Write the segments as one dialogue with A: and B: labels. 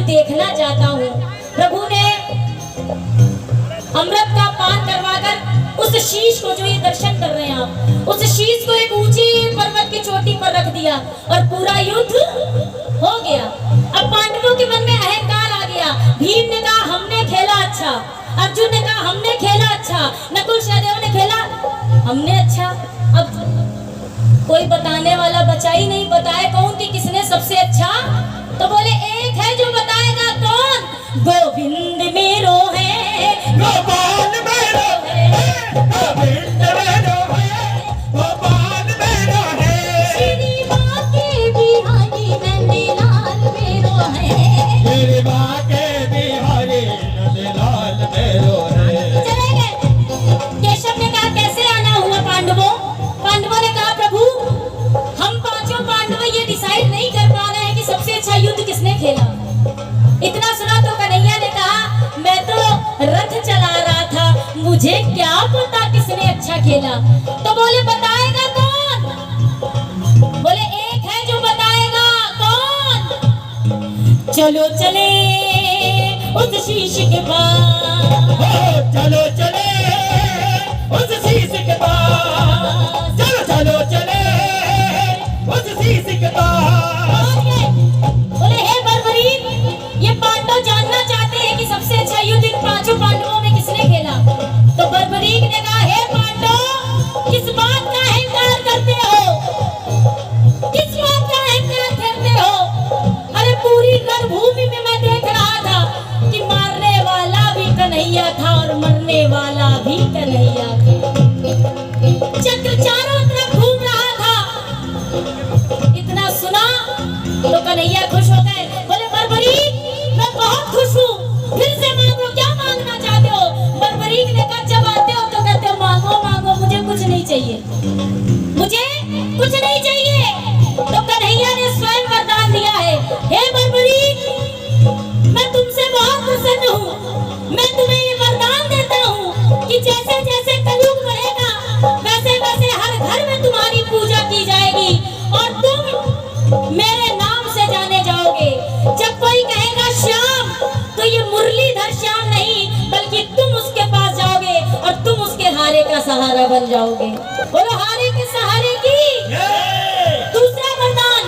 A: देखना चाहता हूँ। प्रभु ने अमृत का पान करवाकर उस शीश को, जो ये दर्शन कर रहे हैं आप, उस शीश को एक ऊंची पर्वत की चोटी पर रख दिया और पूरा युद्ध हो गया। अब पांडवों के मन में अहंकार आ गया। भीम ने कहा हमने खेला अच्छा, अर्जुन ने कहा हमने खेला अच्छा, नकुल सहदेव ने खेला हमने अच्छा। अब कोई बताने वाला बचा ही नहीं। बताए कौन कि किसने सबसे अच्छा? तो बोले एक है जो बताएगा। कौन? गोविंद मेरो है,
B: गोपाल मेरो है, गोविंद मेरो है, गोपाल मेरो है।
A: श्री बाके बिहारी नंदलाल मेरो है,
B: मेरे बाके बिहारी नंदलाल मेरो है।
A: चले गए। केशव ने कहा कैसे आना हुआ पांडवों? पांडवों ने कहा प्रभु हम पांचों पांडव ये डिसाइड नहीं कर पा रहे हैं कि सबसे अच्छा युद्ध किसने खेला। इतना सुना तो कन्हैया ने कहा मैं तो रथ चला रहा था, मुझे क्या पता किसने अच्छा खेला। तो बोले बताएगा कौन? बोले एक है जो बताएगा। कौन? चलो चले उस शीश के पास,
B: चलो चले उस शीश के पास, चलो चलो चले उस शीश के पास।
A: बोले हे बर्बरीक, ये पांडव जानना चाहते हैं कि सबसे अच्छा युद्ध इन पांचों पांडवों में किसने खेला। तो बर्बरीक ने कहा हे पांडव किस बात का अहंकार करते हो, किस बात का अहंकार करते हो? अरे पूरी रणभूमि में मैं देख रहा था कि मारने वाला भी कन्हैया था और मरने वाला भी कन्हैया था। चक्र चारों तरफ घूम रहा था। इतना सुना तो कन्हैया खुश हो गए। बोले बर्बरीक मैं बहुत खुश हूँ, फिर से मांगो, क्या मांगना चाहते हो? बर्बरीक ने कहा जब आते हो तो कहते हो मांगो मांगो, मुझे कुछ नहीं चाहिए, मुझे कुछ नहीं चाहिए। तो कन्हैया ने स्वयं वरदान दिया है, हे बर्बरीक मैं तुमसे बहुत प्रसन्न हूँ, मैं तुम्हें ये वरदान देता हूँ कि जैसे जैसे कलयुग बढ़ेगा वैसे वैसे हर घर में तुम्हारी पूजा की जाएगी और तुम मेरे नाम से जाने जाओगे। जब कोई कहेगा श्याम तो ये मुरलीधर श्याम नहीं बल्कि तुम उसके पास जाओगे और तुम उसके हारे का सहारा बन जाओगे। बोलो हारे के सहारे की। दूसरा वरदान,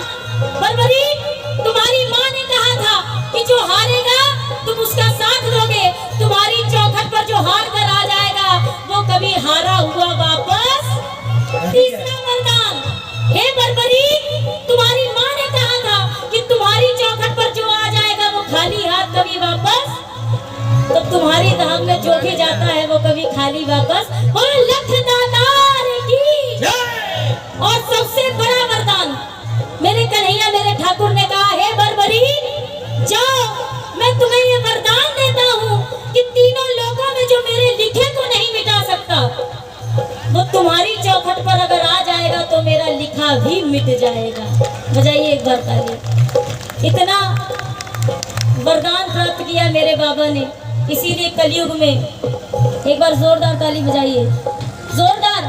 A: बर्बरीक तुम्हारी माँ ने कहा था कि जो हारेगा तुम उसका साथ दोगे, तुम्हारी चौखट पर जो हार कर आ जाएगा वो कभी हारा हुआ वापस। तीसरा वरदान, हे बर्बरीक तुम्हारी माँ ने कहा था कि तुम्हारी चौखट पर जो आ जाएगा वो खाली हाथ कभी वापस, तो तुम्हारी धाम में जो भी जाता है वो कभी खाली वापस। और लखदातार की। और सबसे बड़ा वरदान मेरे कन्हैया मेरे ठाकुर ने कहा हे बर्बरीक जाओ मैं तुम्हें ये वरदान देता हूँ कि तीनों लोगों में जो मेरे लिखे को नहीं मिटा सकता वो तुम्हारी चौखट पर अगर आ जाएगा तो मेरा लिखा भी मिट जाएगा। बजाइए एक बार ताली। इतना वरदान प्राप्त किया मेरे बाबा ने, इसीलिए कलयुग में एक बार जोरदार ताली बजाइए, जोरदार।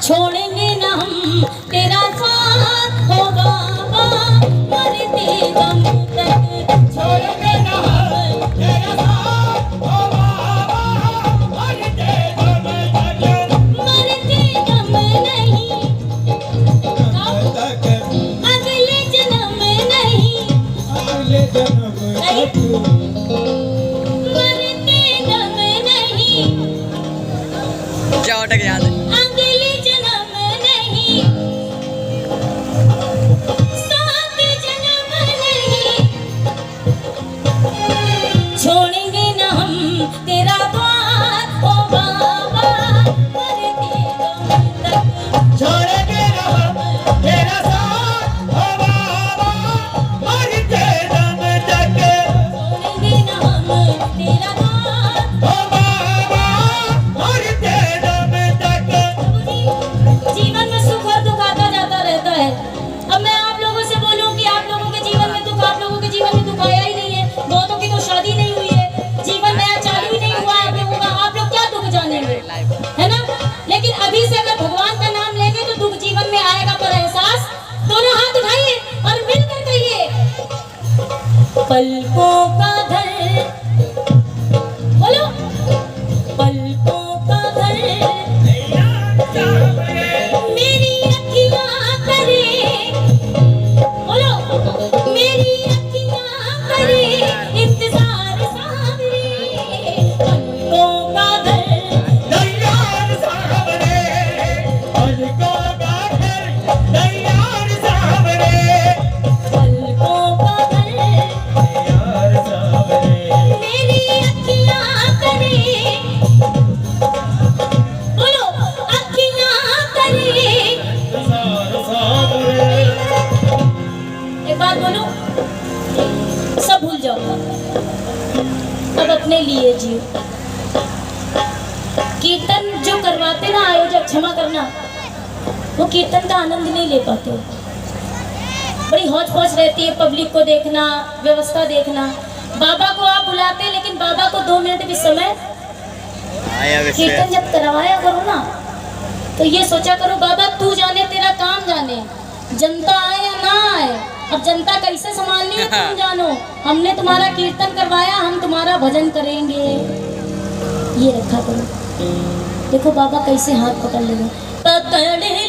A: छोड़ेंगे ना हम तेरा साथ हो बाबा, मरते दम तक छोड़ेंगे ना हम तेरा साथ हो बाबा, मरते दम तक, मरते दम नहीं अगले जन्म नहीं,
B: अगले जन्म
A: मरते दम नहीं,
C: क्या अटक याद है?
A: अगले जन्म नहीं, सात जन्म नहीं, छोड़ेंगे न हम तेरा द्वार ओ बाबा, मरते दम तक
B: छोड़ेंगे ना हम तेरा साथ हो बाबा, मरते दम तक।
A: छोड़ेंगे न हम तेरा द्वार।
B: हो बाबा, मरते दम तक।
A: जीवन में सुख और दुख आता जाता रहता है। अब मैं आप लोगों से बोलूं कि आप लोगों के जीवन में दुख, आप लोगों के जीवन में दुख आया ही नहीं है। बहुतों की तो शादी नहीं हुई है, जीवन नया चालू ही नहीं हुआ है आप लोगों का, आप लोग क्या दुख जानेंगे, है ना? लेकिन अभी से अगर भगवान का नाम लेंगे तो दुख जीवन में आएगा पर एहसास। दोनों हाथ उठाइए और मिलकर कहिए, पलकों का बात बोलूं, सब भूल जाओ, अब अपने लिए जियो। कीर्तन जो करवाते ना आयोजक, क्षमा करना, वो कीर्तन का आनंद नहीं ले पाते। बड़ी हौच पौच रहती है, पब्लिक को देखना, व्यवस्था देखना। बाबा को आप बुलाते, लेकिन बाबा को 2 मिनट भी समय कीर्तन जब करवाया करो ना, तो ये सोचा करो बाबा तू जाने, तेरा काम जाने, जनता आए या ना आए, अब जनता कैसे संभालनी है तुम जानो। हमने तुम्हारा कीर्तन करवाया, हम तुम्हारा भजन करेंगे, ये रखा करो। देखो बाबा कैसे हाथ पकड़ लेंगे, पकड़े